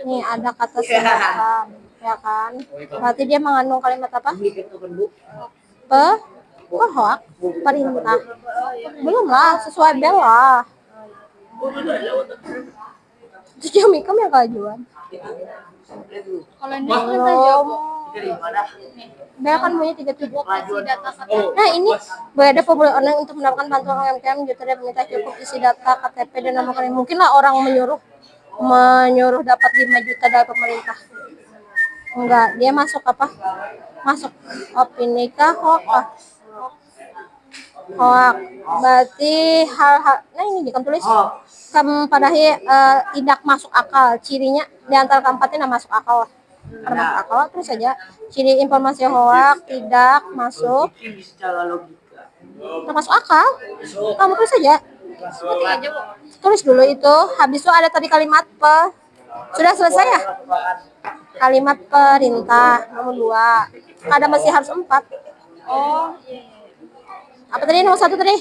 Nih ada kata sebarkan, ya kan? Berarti dia mengandung kalimat apa? Hoax, perintah. Belum lah, sesuai bel lah. Itu Jamikam yang kajuan. Kalau ini kita jawab Bel kan punya 37. Nah ini ada pembeli online untuk mendapatkan bantuan UMKM juta dan pemerintah cukup isi data KTP dan nama kalian. Mungkin lah orang menyuruh dapat 5 juta dari pemerintah. Enggak, dia masuk apa? Masuk opini kah hoax? Hoax. Berarti hal-hal. Nah ini kan tulis pada tidak masuk akal. Cirinya di antara keempatnya masuk akal. Karena masuk akal terus saja. Ciri informasi hoax tidak masuk. Tidak masuk akal. Kamu tulis saja. Tulis dulu itu. Habis itu ada tadi kalimat sudah selesai ya? Kalimat perintah nomor 2. Ada masih harus 4. oh Apa tadi nomor 1 tadi?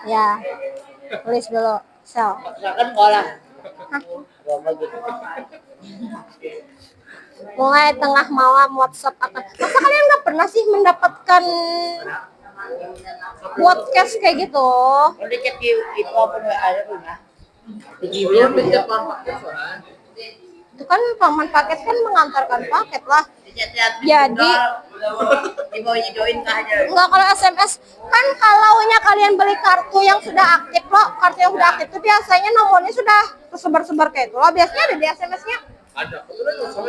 Ya. Tulis dulu. Sel. Mulai tengah malam WhatsApp akan. Masa kalian nggak pernah sih mendapatkan podcast kayak gitu? Itu kan paman paket kan mengantarkan paket lah. Jadi enggak kalau SMS kan kalaunya kalian beli kartu yang sudah aktif loh, kartu yang sudah aktif itu biasanya nomornya sudah tersebar-sebar kayak itu loh. Biasanya ada di SMS-nya.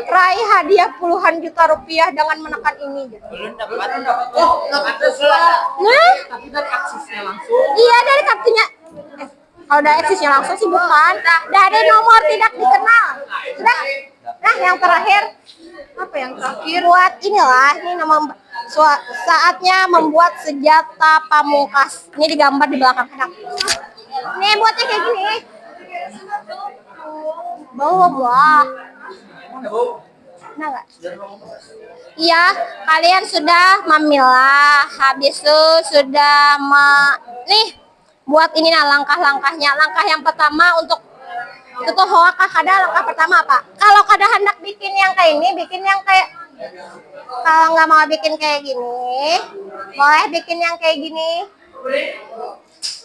Raih hadiah puluhan juta rupiah dengan menekan ini gitu. Nah, Tapi dari aksesnya langsung. iya dari kartunya. Kalau dari aksesnya langsung sih bukan. Dari nomor tidak dikenal. Sudah. Nah, yang terakhir Apa yang terakhir? buat inilah ini saatnya membuat senjata pamungkas. Ini digambar di belakang anak. Nih buatnya kayak gini. Belum lah. Nah, enggak? Iya, kalian sudah memilah. Habis itu sudah nih buat ini nah langkah-langkahnya. Langkah yang pertama untuk itu tuh hoak kada langkah pertama apa? Kalau kada hendak bikin yang kayak ini, bikin yang kayak kalau nggak mau bikin kayak gini, boleh bikin yang kayak gini.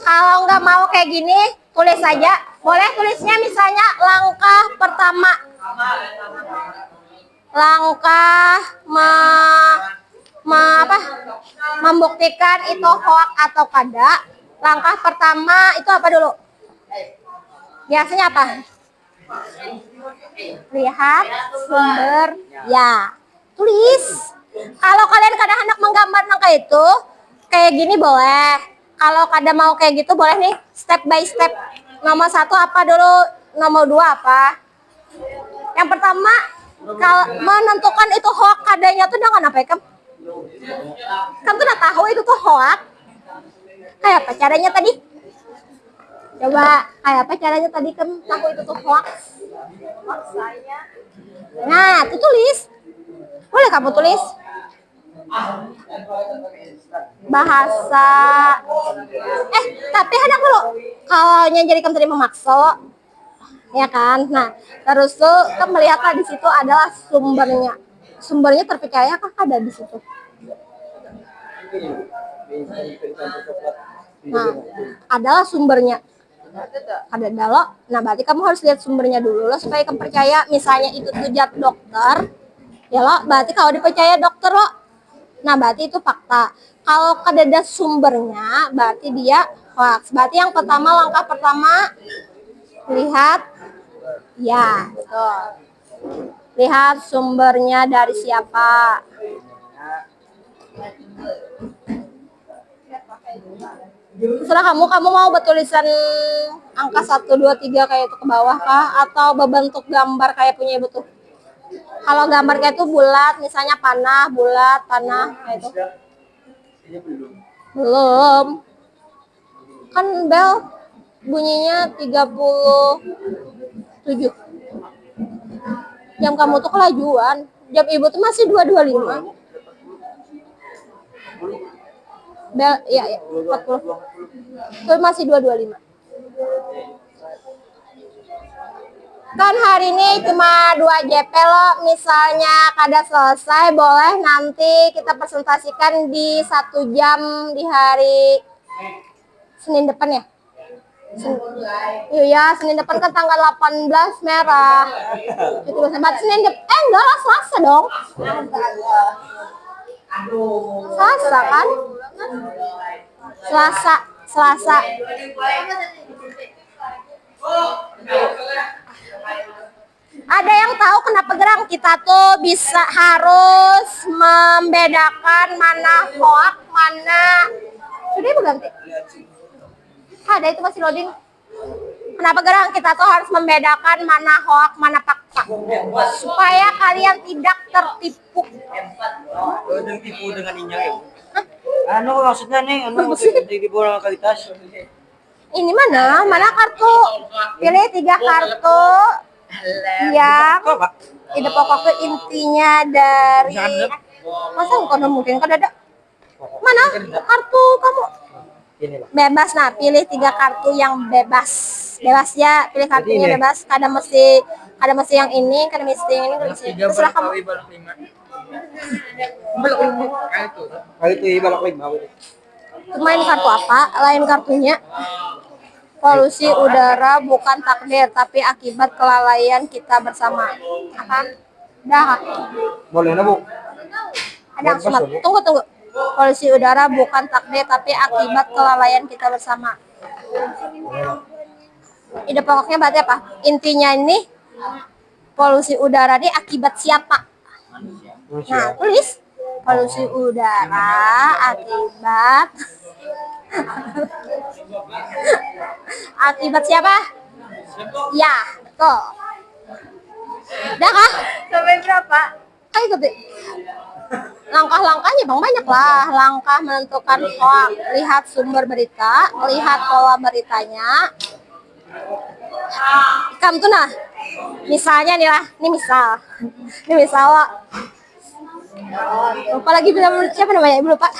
Kalau nggak mau kayak gini, tulis saja. Boleh tulisnya misalnya langkah pertama. Langkah membuktikan itu hoak atau kada. Langkah pertama itu apa dulu? Biasanya apa? Lihat sumber ya. Tulis. Kalau kalian kada hendak menggambar langkah itu, kayak gini boleh. Kalau kada mau kayak gitu boleh nih step by step. Nomor 1 apa dulu? Nomor 2 apa? Yang pertama, kalau menentukan itu hoak kadanya tuh dengan apa ya, Kam? Kamu tuh udah tahu itu tuh hoak. Kayak apa caranya tadi? Coba kayak apa caranya tadi kamu tahu itu tuh hoax? Nah, itu tulis. Boleh kamu tulis? Bahasa. Tapi ada dulu. Kalau yang jadi kamu tadi memaksa, ya kan? Nah, terus tuh kamu melihatlah di situ adalah sumbernya. Sumbernya terpercaya kah ada di situ? Nah, adalah sumbernya. Ada dalo. Nah, berarti kamu harus lihat sumbernya dulu loh supaya kamu percaya. Misalnya itu tuh jat dokter, ya lo. Berarti kalau dipercaya dokter lo. Nah, berarti itu fakta. Kalau ada sumbernya, berarti dia hoax. Berarti yang pertama, langkah pertama, lihat, ya, betul. Lihat sumbernya dari siapa. Terserah kamu mau bertulisan angka 1, 2, 3 kayak itu ke bawah kah? Atau berbentuk gambar kayak punya ibu tuh? Kalau gambar kayak itu bulat, misalnya panah, bulat, panah, kayak itu. Belum. Kan bel bunyinya 37. Jam kamu tuh kelajuan. Jam ibu tuh masih 2.25. Bel, ya, 40. Itu masih 2.25. Kan hari ini cuma 2 JP lo, misalnya kada selesai boleh nanti kita presentasikan di 1 jam di hari Senin depan ya. Iya, Senin depan kan tanggal 18 merah. Itu sempat Senin depan. Enggak lah, Selasa dong. Selasa kan? Selasa. Ada yang tahu kenapa gerang kita tuh bisa harus membedakan mana hoak, mana sudah berganti. Ada itu masih loading. Kenapa gerang kita tuh harus membedakan mana hoak, mana fakta supaya kalian tidak tertipu. Tertipu dengan inya ya. Ano maksudnya nih? Ano tertipu dengan kualitas? Ini mana kartu? Pilih 3 kartu yang ide pokoknya intinya dari masa bukan mungkin kan ada mana kartu kamu bebas. Nah, pilih 3 kartu yang bebas ya, pilih kartunya bebas. Kada mesti yang ini, kada mesti yang ini, terserah kamu. Main kartu apa? Lain kartunya. Polusi udara bukan takdir, tapi akibat kelalaian kita bersama. Apa? Dah. Boleh na, Bu? Ada sumat. Tunggu. Polusi udara bukan takdir, tapi akibat kelalaian kita bersama. Ide pokoknya berarti apa? Intinya ini polusi udara ini akibat siapa? Nah, tulis polusi udara akibat akibat siapa? Ya, betul. Udah kah? Sampai berapa? Ayo ikuti. Langkah-langkahnya bang banyak lah. Langkah menentukan hoax. Lihat sumber berita, lihat pola beritanya. Kamu tuh nah, misalnya nih lah, ini misal Wak. Lupa lagi siapa namanya, ibu lupa.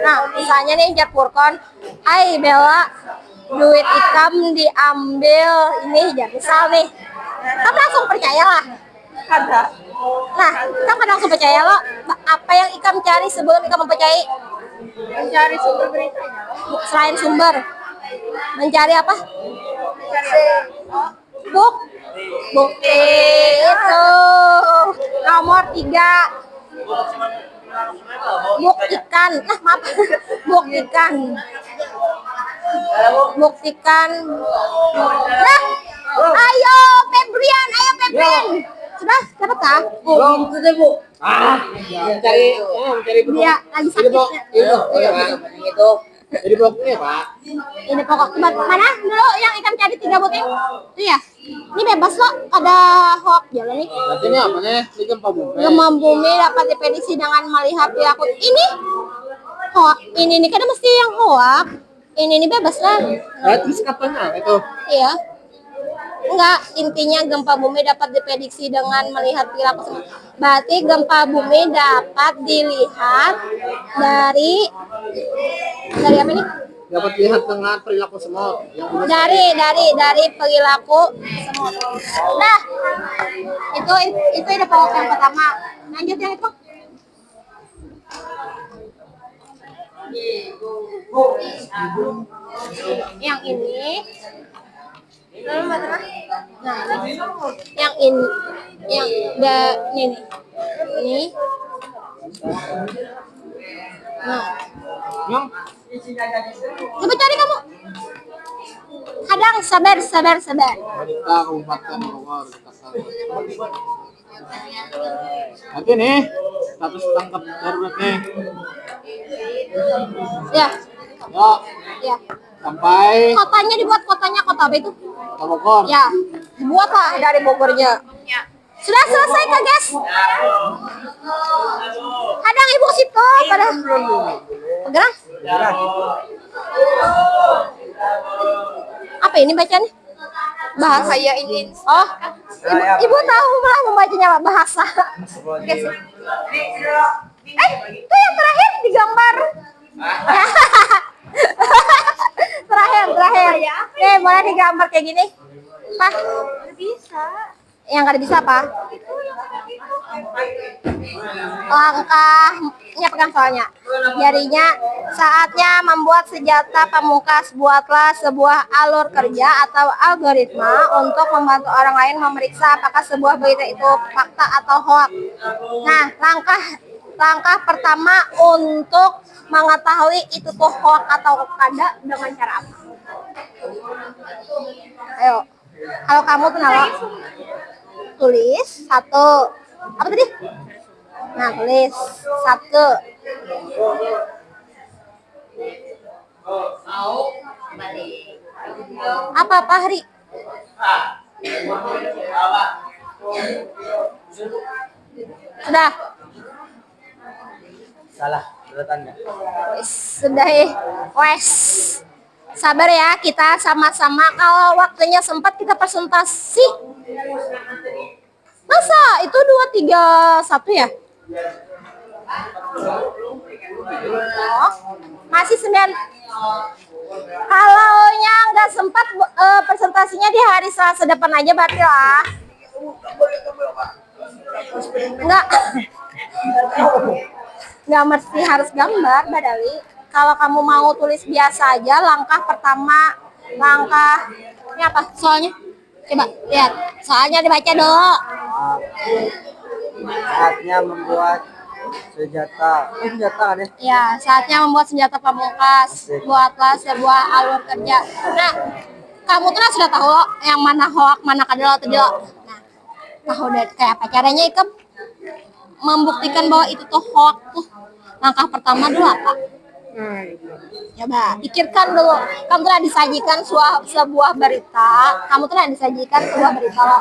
Nah, misalnya nih Jar Furkon, Hai Bella, duit ikam diambil ini ya, misal nih. Kamu langsung percaya lah. Ada. Nah, kamu kan langsung percaya lo. Apa yang ikam cari sebelum ikam mempercayai? Mencari sumber beritanya. Selain sumber, mencari apa? Mencari Bukti itu nomor 3. Buktikan. Nah, maaf. Buktikan. Nah, ayo Febrian. Sudah dapat kah? Belum itu deh, Bu. Mencari Dia lagi sakit. Itu. jadi bloknya Pak. Ini pokok mana dulu yang ikan cari 3 butir? Itu ya. Ini bebas loh, ada hoax jalan nih. Berarti ini apa nih? Ini gempa bumi. Gempa bumi dapat diprediksi dengan melihat perilaku ini. Hoax ini nih kan mesti yang hoax. Ini bebas lah. Terus katanya itu. Iya. Enggak, intinya gempa bumi dapat diprediksi dengan melihat perilaku semut. Berarti gempa bumi dapat dilihat dari apa nih? Dapat lihat dengan perilaku semut yang udah Dari perilaku semut. Nah, itu ada pokok yang pertama. Lanjut yang itu. Yang ini. Nah, yang ini. Nah, yang coba cari kamu. Kadang sabar. kita Kabupaten Bogor. Nanti nih status tangkap darurat nih. Ya, Ya, sampai kotanya dibuat kota apa itu? Kota Bogor. Ya, dibuatlah dari Bogornya. Sudah selesai kak guys. Kadang ibu situ pada pegang. Apa ini bacanya? Bahasa ya ingin. Oh, ibu tahu malah membacanya bahasa. Guys. Itu yang terakhir digambar. terakhir. Boleh digambar kayak gini. Pak, Bisa. yang nggak bisa apa? Langkahnya pegang soalnya. Jarinya saatnya membuat senjata pamungkas. Buatlah sebuah alur kerja atau algoritma untuk membantu orang lain memeriksa apakah sebuah berita itu fakta atau hoax. Nah, langkah pertama untuk mengetahui itu tuh hoax atau kada dengan cara apa? Ayo, kalau kamu tuh tulis 1. Apa tadi? Nah, tulis 1. Apa Hari? Sudah. Salah urutannya. Sudah wes. Sabar ya, kita sama-sama kalau waktunya sempat kita presentasi. Masa itu 2, 3, 1 ya? Oh, masih 9. Kalau nggak sempat presentasinya di hari Selasa depan aja berarti lah. Nggak mesti harus gambar, Badali. Kalau kamu mau tulis biasa aja, langkah pertama, ini apa soalnya? Coba lihat, soalnya dibaca dulu. Saatnya membuat senjata. Senjata kan ya? Ya, saatnya membuat senjata pamungkas. Buatlah sebuah alur kerja. Nah, kamu tuh sudah tahu yang mana hoax, mana kadal atau tidak. Nah, tahu deh kayak apa caranya Ikam membuktikan bahwa itu tuh hoax tuh. Langkah pertama dulu apa? Coba pikirkan dulu. Kamu telah disajikan sebuah berita. Kamu telah disajikan sebuah berita loh.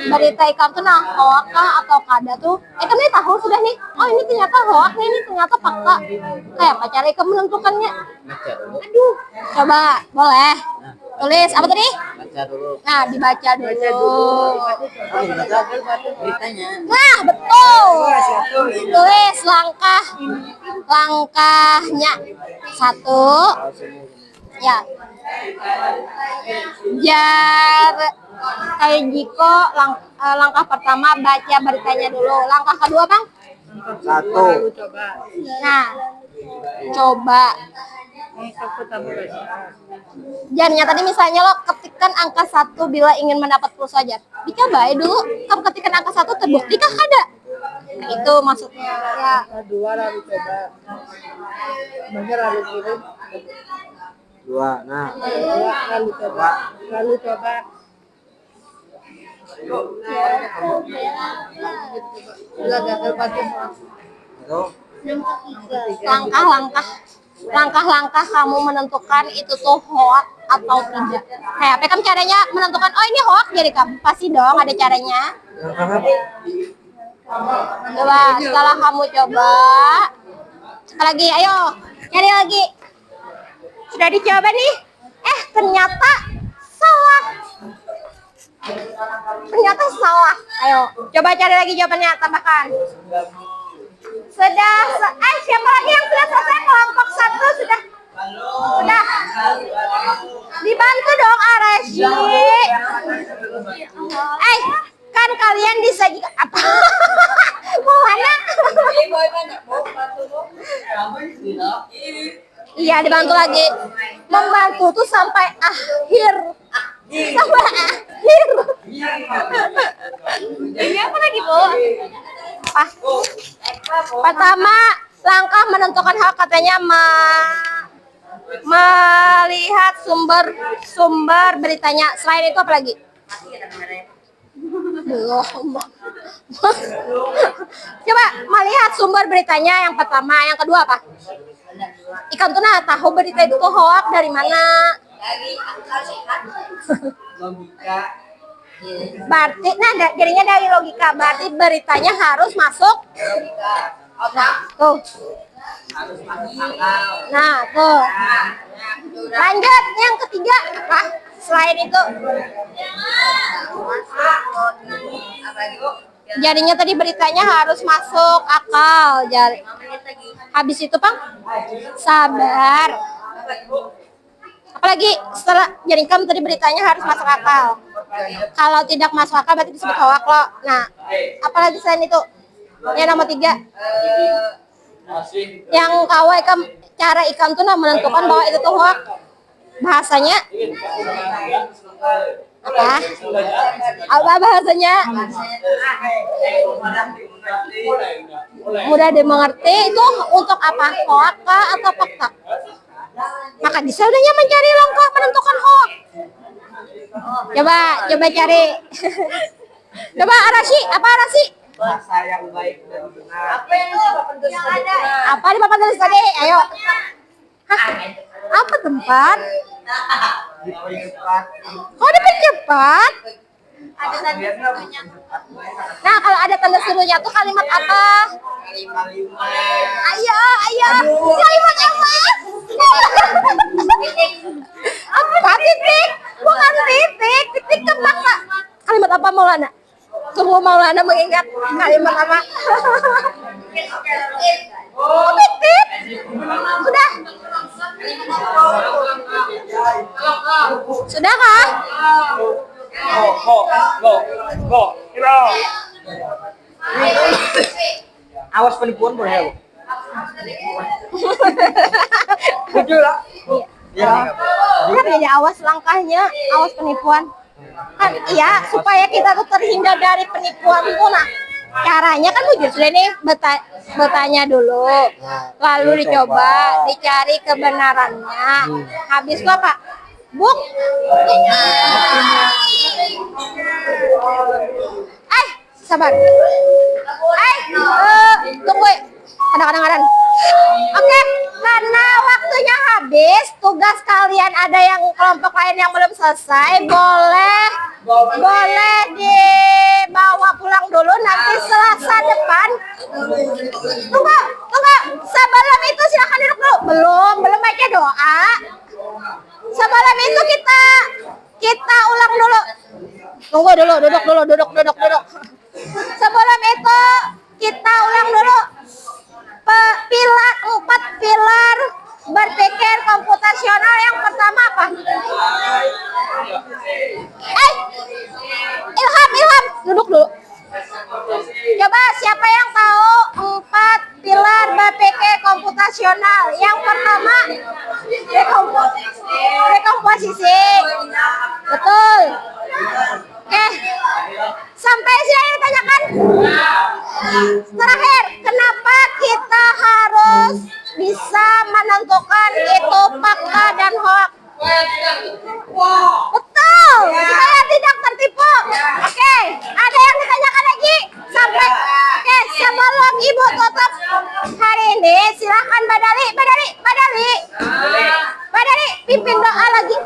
Berita ikam tuh nah hoak kah atau kada tuh? Ikam nih tahu sudah nih. Oh ini ternyata hoak nih, ini ternyata fakta. Kayak apa cara ikam menentukannya? Aduh, coba boleh. Tulis apa tadi? Baca dulu. Nah dibaca dulu. Beritanya. Nah betul. Tulis langkahnya. Satu. Ya. Kayak Jiko langkah pertama baca beritanya dulu. Langkah kedua bang? Satu. Nah, coba. Jangan tadi misalnya lo ketikkan angka 1 bila ingin mendapat pulsa aja. Dicoba dulu. Kamu ketikkan angka 1 terbukti kah ada? Itu maksudnya ya. Dua lalu coba. Bener lalu kirim. Dua. Nah. Lalu coba. Lalu coba. Udah gagal pakai. Itu. Langkah-langkah kamu menentukan itu tuh hoax atau tidak. Kayak apa kamu caranya menentukan oh ini hoax jadi kamu pasti dong ada caranya. Coba setelah kamu coba sekali lagi ayo cari lagi. Sudah dicoba nih. Ternyata salah. Ayo coba cari lagi jawabannya tambahkan. Siapa lagi yang sudah selesai kelompok 1 sudah dibantu dong Arashi. Kan kalian disajikan apa? Mana? Iya dibantu lagi. Membantu tuh sampai akhir. Ini apa lagi bu? Pertama langkah menentukan hak katanya melihat sumber beritanya. Selain itu apa lagi? Belum. Coba melihat sumber beritanya yang pertama. Yang kedua apa? Ikan tuna tahu berita itu hoax dari mana? Logika. Berarti jadinya dari logika. Berarti beritanya harus masuk. Tuh. Nah, tuh. Lanjut yang ketiga apa? Selain itu. Jadinya tadi beritanya harus masuk akal. Habis itu, Pang? Sabar. Apalagi setelah jaringkam tadi beritanya harus masuk akal. Kalau tidak masuk akal berarti disebut hoax loh. Nah, apalagi selain itu? Yang nomor 3. Yang kawai cara ikam tuh menentukan bahwa itu tuh hoax. Bahasanya apa bahasanya? Mudah dimengerti. Itu untuk apa? Hoax atau fakta? Maka disudahnya mencari langkah menentukan hoax. Coba cari. Coba Arashi, apa Arashi? Bahasa yang baik dan benar. Apa yang ada? Apa di papan tulis tadi? Ayo. Hah? Apa tempat? Dipercepat. Kok dipercepat? Ada tanda serunya. Nah, kalau ada tanda serunya tuh kalimat apa? Kalimat. Ayo. Kalimat apa? Apa titik? Bukan titik. Titik kemana? Kalimat apa Maulana? Tunggu Maulana mengingat kalimat apa? Oh, titik. Sudah. Sudah kah? Awas penipuan boleh ya, Bu? Jujur lah. Iya. Kan jadi awas langkahnya, awas penipuan. Kan iya, supaya kita tuh terhindar dari penipuan tuh nah. Caranya kan jujur sudah nih bertanya dulu. Lalu dicoba, dicari kebenarannya. Habis itu apa? Buk. Sabar. Tunggu. Kadang-kadang Oke, karena waktunya habis, tugas kalian ada yang kelompok lain yang belum selesai, boleh dibawa pulang dulu nanti Selasa depan. Tunggu. Sebelum itu silakan duduk dulu. Belum baca doa. Sebelum itu kita ulang dulu. Tunggu dulu, duduk. Sebelum itu kita ulang dulu. 4 pilar berpikir komputasional. Yang pertama apa? Ilham, duduk dulu. Coba siapa yang tahu 4 pilar berpikir komputasional? Yang pertama rekomposisi. Betul. Oke. Sampai sini yang ditanyakan? Terakhir, kenapa kita harus bisa menentukan itu fakta dan hoax? Betul, supaya tidak tertipu. Oke, ada yang ditanyakan lagi? Oke, sebelum Ibu tutup hari ini, silahkan Badali, pimpin doa lagi.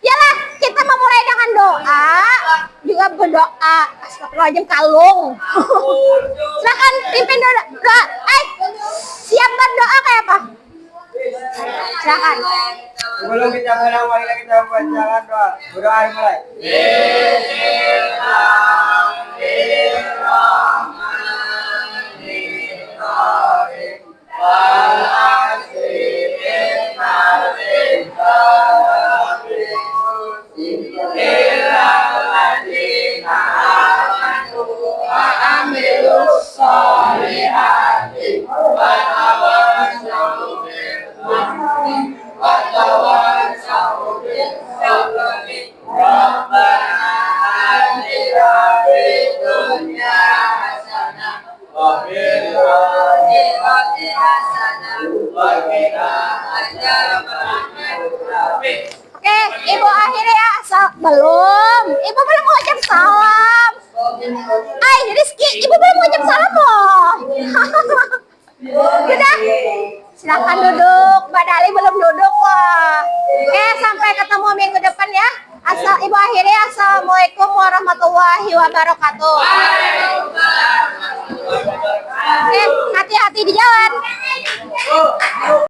Yalah, kita memulai dengan doa, juga berdoa. Astagfirullahaladzim, kalung. Silahkan pimpin doa. Siap berdoa kayak apa? Silahkan. Sebelum kita mulai kita membacakan doa. Berdoa mulai. Oke, Ibu akhiri ya. Belum. Ibu belum mengucap salam. Rizky, Ibu belum mengucap salam loh. Udah. Silakan duduk. Mbak Dali belum duduk loh. Oke, sampai ketemu minggu depan ya. Ibu akhiri. Assalamualaikum warahmatullahi wabarakatuh. Oke, hati-hati di jalan.